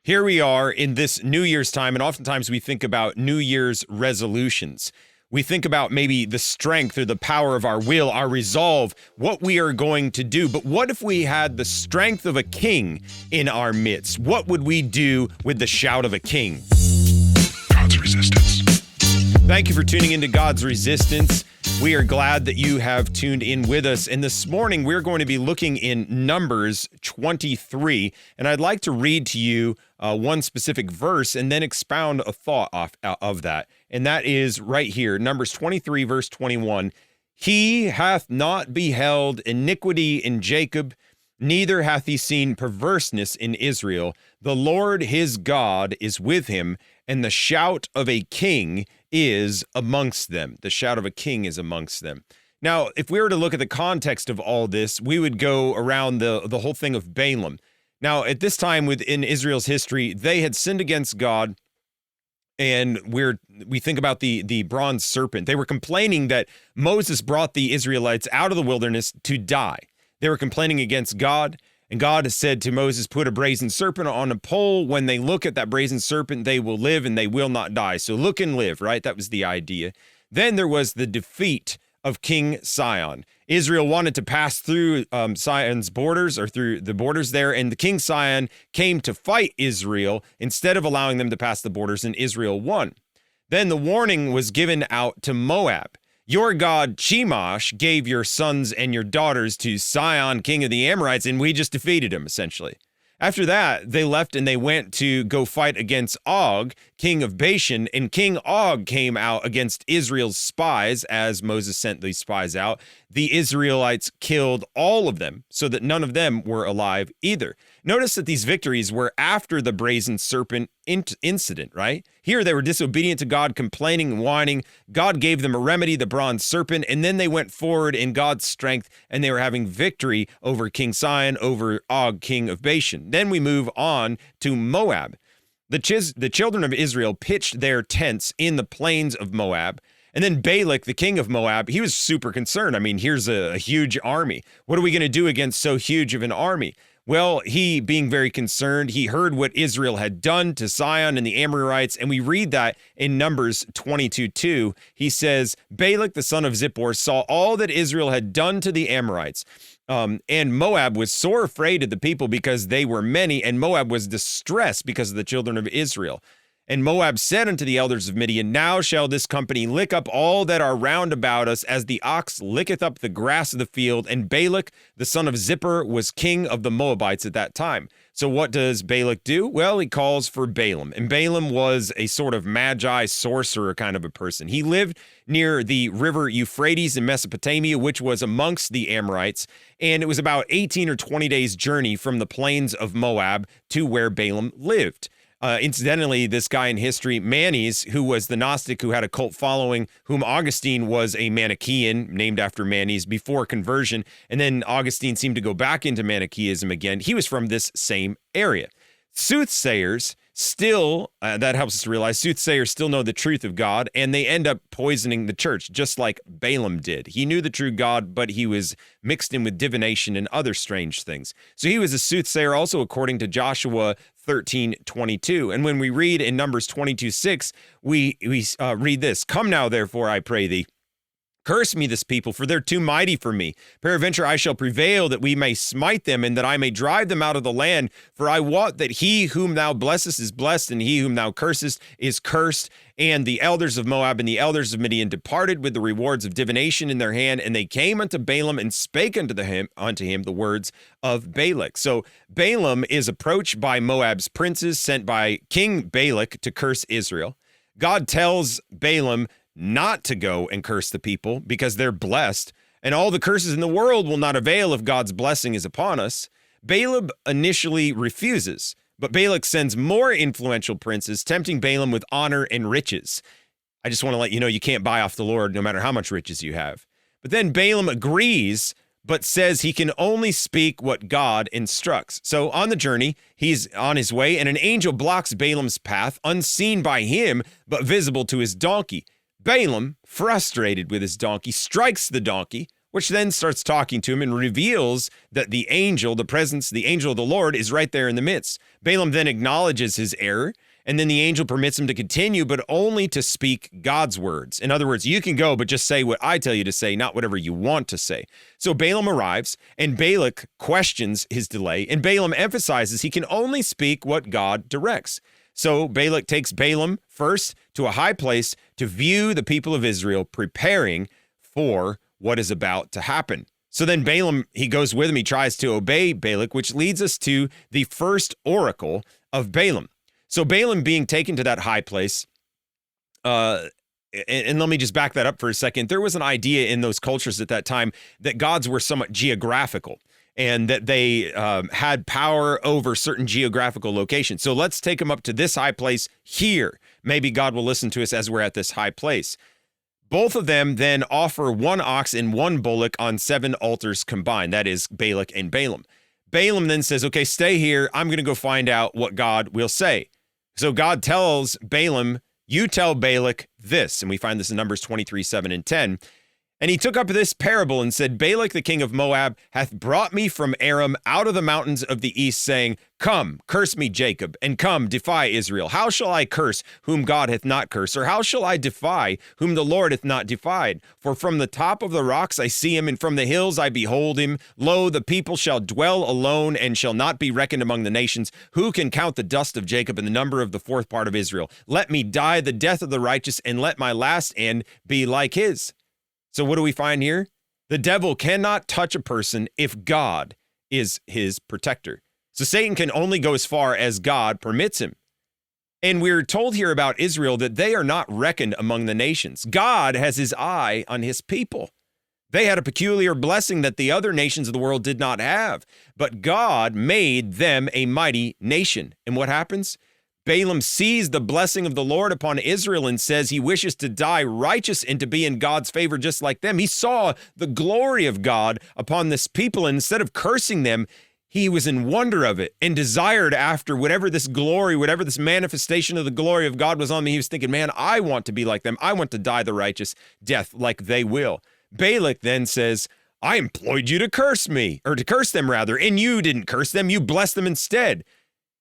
Here we are in this New Year's time, and oftentimes we think about New Year's resolutions. We think about maybe the strength or the power of our will, our resolve, what we are going to do. But what if we had the strength of a king in our midst? What would we do with the shout of a king? God's resistance. Thank you for tuning into God's Resistance. We are glad that you have tuned in with us. And this morning, we're going to be looking in Numbers 23. And I'd like to read to you one specific verse and then expound a thought of that. And that is right here, Numbers 23, verse 21. He hath not beheld iniquity in Jacob, neither hath he seen perverseness in Israel. The Lord his God is with him, and the shout of a king is amongst them. The shout of a king is amongst them. Now, if we were to look at the context of all this, we would go around the whole thing of Balaam. Now, at this time within Israel's history, they had sinned against God, and we think about the bronze serpent. They were complaining that Moses brought the Israelites out of the wilderness to die. They were complaining against God, and God said to Moses, put a brazen serpent on a pole. When they look at that brazen serpent, they will live and they will not die. So look and live, right? That was the idea. Then there was the defeat of King Sihon. Israel wanted to pass through Sihon's borders, or through the borders there, and the King Sihon came to fight Israel instead of allowing them to pass the borders, and Israel won. Then the warning was given out to Moab. Your god Chemosh gave your sons and your daughters to Sihon, king of the Amorites, and we just defeated him, essentially. After that, they left and they went to go fight against Og, king of Bashan, and King Og came out against Israel's spies as Moses sent these spies out. The Israelites killed all of them so that none of them were alive either. Notice that these victories were after the brazen serpent incident, right? Here they were disobedient to God, complaining and whining. God gave them a remedy, the bronze serpent, and then they went forward in God's strength, and they were having victory over King Sihon, over Og, king of Bashan. Then we move on to Moab. The children of Israel pitched their tents in the plains of Moab. And then Balak, the king of Moab, he was super concerned. I mean, here's a huge army. What are we going to do against so huge of an army? Well, he, being very concerned, he heard what Israel had done to Sihon and the Amorites, and we read that in Numbers 22:2. He says, Balak, the son of Zippor, saw all that Israel had done to the Amorites. And Moab was sore afraid of the people because they were many, and Moab was distressed because of the children of Israel. And Moab said unto the elders of Midian, now shall this company lick up all that are round about us, as the ox licketh up the grass of the field. And Balak, the son of Zippor, was king of the Moabites at that time. So what does Balak do? Well, he calls for Balaam. And Balaam was a sort of magi sorcerer kind of a person. He lived near the river Euphrates in Mesopotamia, which was amongst the Amorites. And it was about 18 or 20 days' journey from the plains of Moab to where Balaam lived. Incidentally, this guy in history, Manes, who was the Gnostic who had a cult following, whom Augustine was a Manichaean, named after Manes, before conversion, and then Augustine seemed to go back into Manichaeism again. He was from this same area. Soothsayers still, that helps us to realize, soothsayers still know the truth of God, and they end up poisoning the church, just like Balaam did. He knew the true God, but he was mixed in with divination and other strange things. So he was a soothsayer also, according to Joshua 13:22. And when we read in Numbers 22:6, we read this, come now, therefore, I pray thee, curse me this people, for they're too mighty for me. Peradventure I shall prevail, that we may smite them, and that I may drive them out of the land. For I wot that he whom thou blessest is blessed, and he whom thou cursest is cursed. And the elders of Moab and the elders of Midian departed with the rewards of divination in their hand, and they came unto Balaam and spake unto him the words of Balak. So Balaam is approached by Moab's princes, sent by King Balak to curse Israel. God tells Balaam not to go and curse the people because they're blessed, and all the curses in the world will not avail if God's blessing is upon us. Balaam initially refuses, but Balak sends more influential princes, tempting Balaam with honor and riches. I just want to let you know you can't buy off the Lord no matter how much riches you have. But then Balaam agrees, but says he can only speak what God instructs. So on the journey, he's on his way, and an angel blocks Balaam's path, unseen by him, but visible to his donkey. Balaam, frustrated with his donkey, strikes the donkey, which then starts talking to him and reveals that the angel, the angel of the Lord, is right there in the midst. Balaam then acknowledges his error, and then the angel permits him to continue, but only to speak God's words. In other words, you can go, but just say what I tell you to say, not whatever you want to say. So Balaam arrives, and Balak questions his delay, and Balaam emphasizes he can only speak what God directs. So Balak takes Balaam first to a high place to view the people of Israel preparing for what is about to happen. So then Balaam, he goes with him, he tries to obey Balak, which leads us to the first oracle of Balaam. So Balaam being taken to that high place, and let me just back that up for a second. There was an idea in those cultures at that time that gods were somewhat geographical and that they had power over certain geographical locations. So let's take them up to this high place here. Maybe God will listen to us as we're at this high place. Both of them then offer one ox and one bullock on 7 altars combined. That is Balak and Balaam. Balaam then says, okay, stay here. I'm going to go find out what God will say. So God tells Balaam, you tell Balak this. And we find this in Numbers 23, 7 and 10. And he took up this parable and said, Balak, the king of Moab, hath brought me from Aram out of the mountains of the east, saying, come, curse me, Jacob, and come, defy Israel. How shall I curse whom God hath not cursed? Or how shall I defy whom the Lord hath not defied? For from the top of the rocks I see him, and from the hills I behold him. Lo, the people shall dwell alone, and shall not be reckoned among the nations. Who can count the dust of Jacob and the number of the 4th part of Israel? Let me die the death of the righteous, and let my last end be like his. So what do we find here? The devil cannot touch a person if God is his protector. So Satan can only go as far as God permits him. And we're told here about Israel that they are not reckoned among the nations. God has his eye on his people. They had a peculiar blessing that the other nations of the world did not have. But God made them a mighty nation. And what happens? Balaam sees the blessing of the Lord upon Israel and says he wishes to die righteous and to be in God's favor just like them. He saw the glory of God upon this people, and instead of cursing them, he was in wonder of it and desired after whatever this glory, whatever this manifestation of the glory of God was on me. He was thinking, man, I want to be like them. I want to die the righteous death like they will. Balak then says, I employed you to curse me, or to curse them rather, and you didn't curse them. You blessed them instead.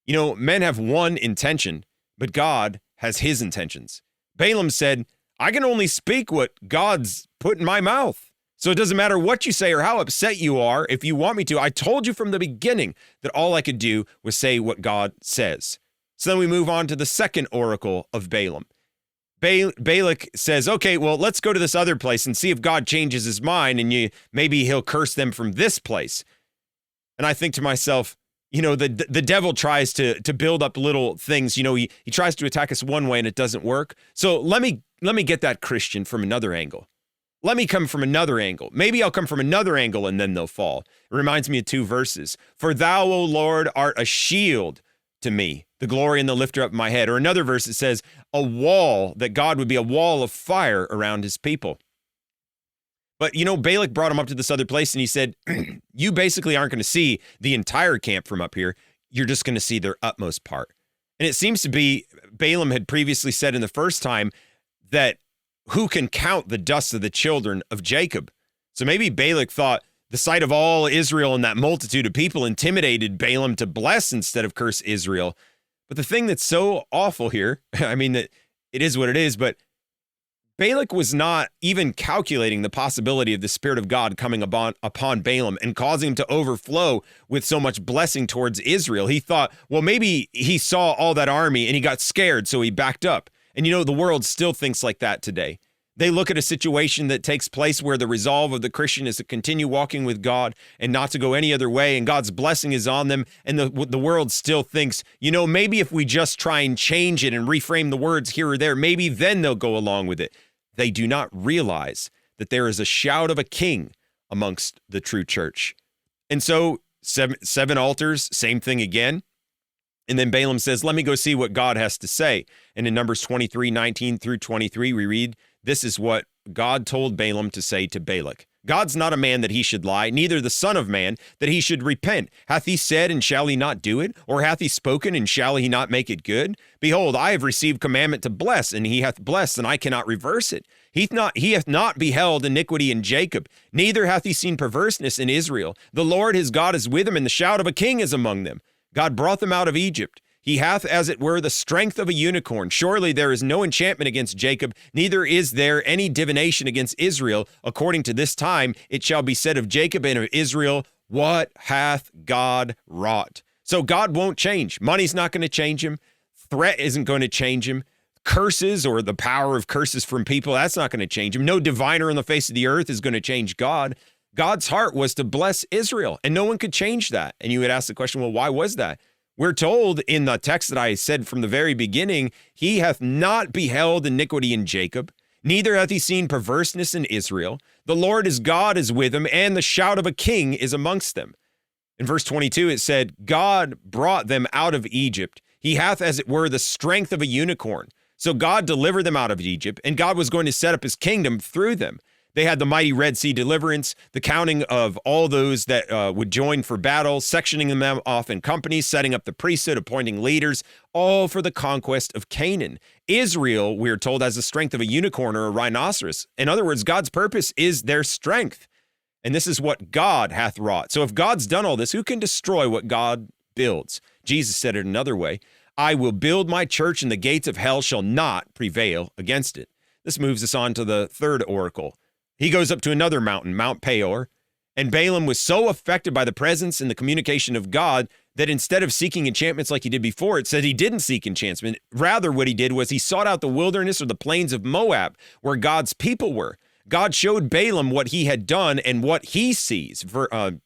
You know, men have one intention, but God has his intentions. Balaam said, I can only speak what God's put in my mouth. So it doesn't matter what you say or how upset you are. If you want me to, I told you from the beginning that all I could do was say what God says. So then we move on to the second oracle of Balaam. Balak says, okay, well, let's go to this other place and see if God changes his mind and maybe he'll curse them from this place. And I think to myself, you know, the devil tries to build up little things. You know, he tries to attack us one way and it doesn't work. So let me get that Christian from another angle. Let me come from another angle. Maybe I'll come from another angle and then they'll fall. It reminds me of 2 verses. For thou, O Lord, art a shield to me, the glory and the lifter up of my head. Or another verse that says a wall, that God would be a wall of fire around his people. But, you know, Balak brought him up to this other place and he said, you basically aren't going to see the entire camp from up here. You're just going to see their utmost part. And it seems to be Balaam had previously said in the first time that who can count the dust of the children of Jacob? So maybe Balak thought the sight of all Israel and that multitude of people intimidated Balaam to bless instead of curse Israel. But the thing that's so awful here, I mean, that it is what it is, but Balak was not even calculating the possibility of the Spirit of God coming upon Balaam and causing him to overflow with so much blessing towards Israel. He thought, well, maybe he saw all that army and he got scared, so he backed up. And you know, the world still thinks like that today. They look at a situation that takes place where the resolve of the Christian is to continue walking with God and not to go any other way, and God's blessing is on them, and the world still thinks, you know, maybe if we just try and change it and reframe the words here or there, maybe then they'll go along with it. They do not realize that there is a shout of a king amongst the true church. And so 7 altars, same thing again. And then Balaam says, let me go see what God has to say. And in Numbers 23, 19 through 23, we read, this is what God told Balaam to say to Balak. God's not a man that he should lie, neither the son of man that he should repent. Hath he said, and shall he not do it? Or hath he spoken, and shall he not make it good? Behold, I have received commandment to bless, and he hath blessed, and I cannot reverse it. He hath not beheld iniquity in Jacob, neither hath he seen perverseness in Israel. The Lord his God is with him, and the shout of a king is among them. God brought them out of Egypt. He hath, as it were, the strength of a unicorn. Surely there is no enchantment against Jacob, neither is there any divination against Israel. According to this time, it shall be said of Jacob and of Israel, what hath God wrought? So God won't change. Money's not going to change him. Threat isn't going to change him. Curses or the power of curses from people, that's not going to change him. No diviner on the face of the earth is going to change God. God's heart was to bless Israel, and no one could change that. And you would ask the question, well, why was that? We're told in the text that I said from the very beginning, he hath not beheld iniquity in Jacob, neither hath he seen perverseness in Israel. The Lord his God is with him, and the shout of a king is amongst them. In verse 22, it said, God brought them out of Egypt. He hath, as it were, the strength of a unicorn. So God delivered them out of Egypt, and God was going to set up his kingdom through them. They had the mighty Red Sea deliverance, the counting of all those that would join for battle, sectioning them off in companies, setting up the priesthood, appointing leaders, all for the conquest of Canaan. Israel, we are told, has the strength of a unicorn or a rhinoceros. In other words, God's purpose is their strength. And this is what God hath wrought. So if God's done all this, who can destroy what God builds? Jesus said it another way. I will build my church, and the gates of hell shall not prevail against it. This moves us on to the third oracle. He goes up to another mountain, Mount Peor, and Balaam was so affected by the presence and the communication of God that instead of seeking enchantments like he did before, it said he didn't seek enchantment. Rather, what he did was he sought out the wilderness or the plains of Moab, where God's people were. God showed Balaam what he had done and what he sees.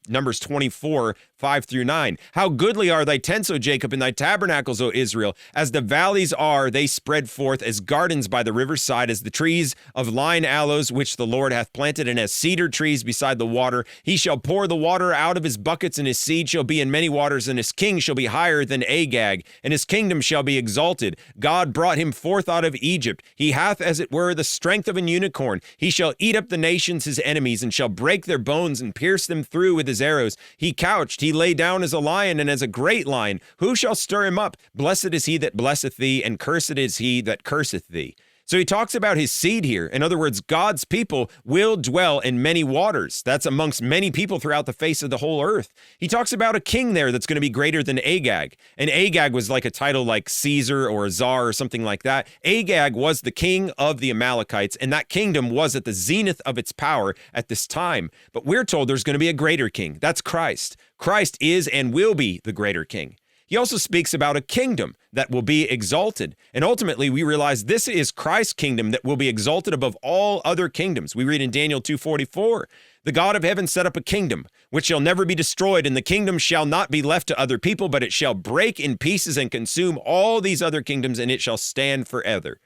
Numbers 24, 5-9. How goodly are thy tents, O Jacob, and thy tabernacles, O Israel. As the valleys are, they spread forth as gardens by the riverside, as the trees of line aloes, which the Lord hath planted, and as cedar trees beside the water. He shall pour the water out of his buckets, and his seed shall be in many waters, and his king shall be higher than Agag, and his kingdom shall be exalted. God brought him forth out of Egypt. He hath, as it were, the strength of an unicorn. He shall eat up the nations his enemies, and shall break their bones and pierce them through with his arrows. He couched, he lay down as a lion and as a great lion. Who shall stir him up? Blessed is he that blesseth thee, and cursed is he that curseth thee. So he talks about his seed here. In other words, God's people will dwell in many waters. That's amongst many people throughout the face of the whole earth. He talks about a king there that's going to be greater than Agag. And Agag was like a title like Caesar or a czar or something like that. Agag was the king of the Amalekites, and that kingdom was at the zenith of its power at this time. But we're told there's going to be a greater king. That's Christ. Christ is and will be the greater king. He also speaks about a kingdom that will be exalted. And ultimately, we realize this is Christ's kingdom that will be exalted above all other kingdoms. We read in Daniel 2:44, the God of heaven set up a kingdom which shall never be destroyed, and the kingdom shall not be left to other people, but it shall break in pieces and consume all these other kingdoms, and it shall stand forever.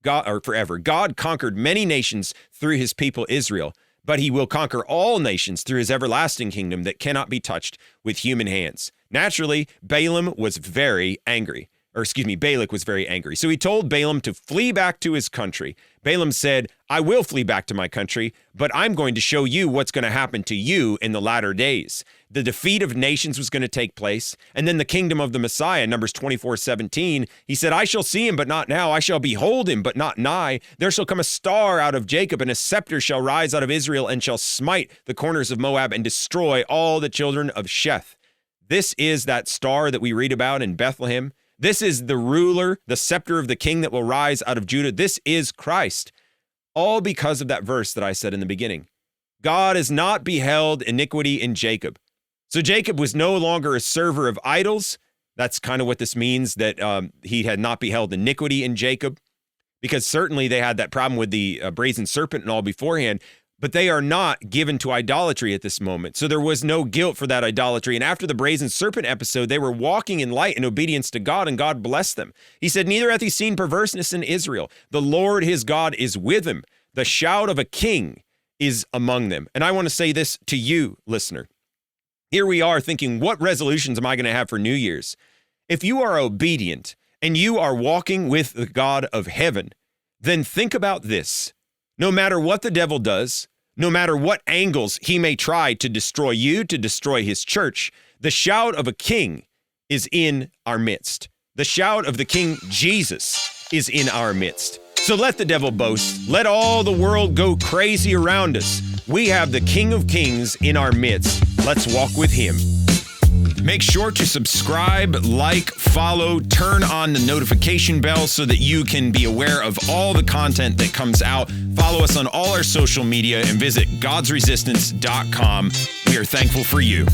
God conquered many nations through his people Israel, but he will conquer all nations through his everlasting kingdom that cannot be touched with human hands. Naturally, Balak was very angry. So he told Balaam to flee back to his country. Balaam said, I will flee back to my country, but I'm going to show you what's going to happen to you in the latter days. The defeat of nations was going to take place, and then the kingdom of the Messiah, Numbers 24:17, he said, I shall see him, but not now. I shall behold him, but not nigh. There shall come a star out of Jacob, and a scepter shall rise out of Israel, and shall smite the corners of Moab, and destroy all the children of Sheth. This is that star that we read about in Bethlehem. This is the ruler, the scepter of the king that will rise out of Judah. This is Christ. All because of that verse that I said in the beginning. God has not beheld iniquity in Jacob. So Jacob was no longer a server of idols. That's kind of what this means, that he had not beheld iniquity in Jacob, because certainly they had that problem with the brazen serpent and all beforehand. But they are not given to idolatry at this moment. So there was no guilt for that idolatry. And after the brazen serpent episode, they were walking in light and obedience to God, and God blessed them. He said, neither hath he seen perverseness in Israel. The Lord his God is with him. The shout of a king is among them. And I want to say this to you, listener. Here we are thinking, what resolutions am I going to have for New Year's? If you are obedient and you are walking with the God of heaven, then think about this. No matter what the devil does, No matter what angles he may try to destroy you, to destroy his church, the shout of a king is in our midst. The shout of the King Jesus is in our midst. So let the devil boast. Let all the world go crazy around us. We have the King of Kings in our midst. Let's walk with him. Make sure to subscribe, like, follow, turn on the notification bell so that you can be aware of all the content that comes out. Follow us on all our social media and visit godsresistance.com. We are thankful for you.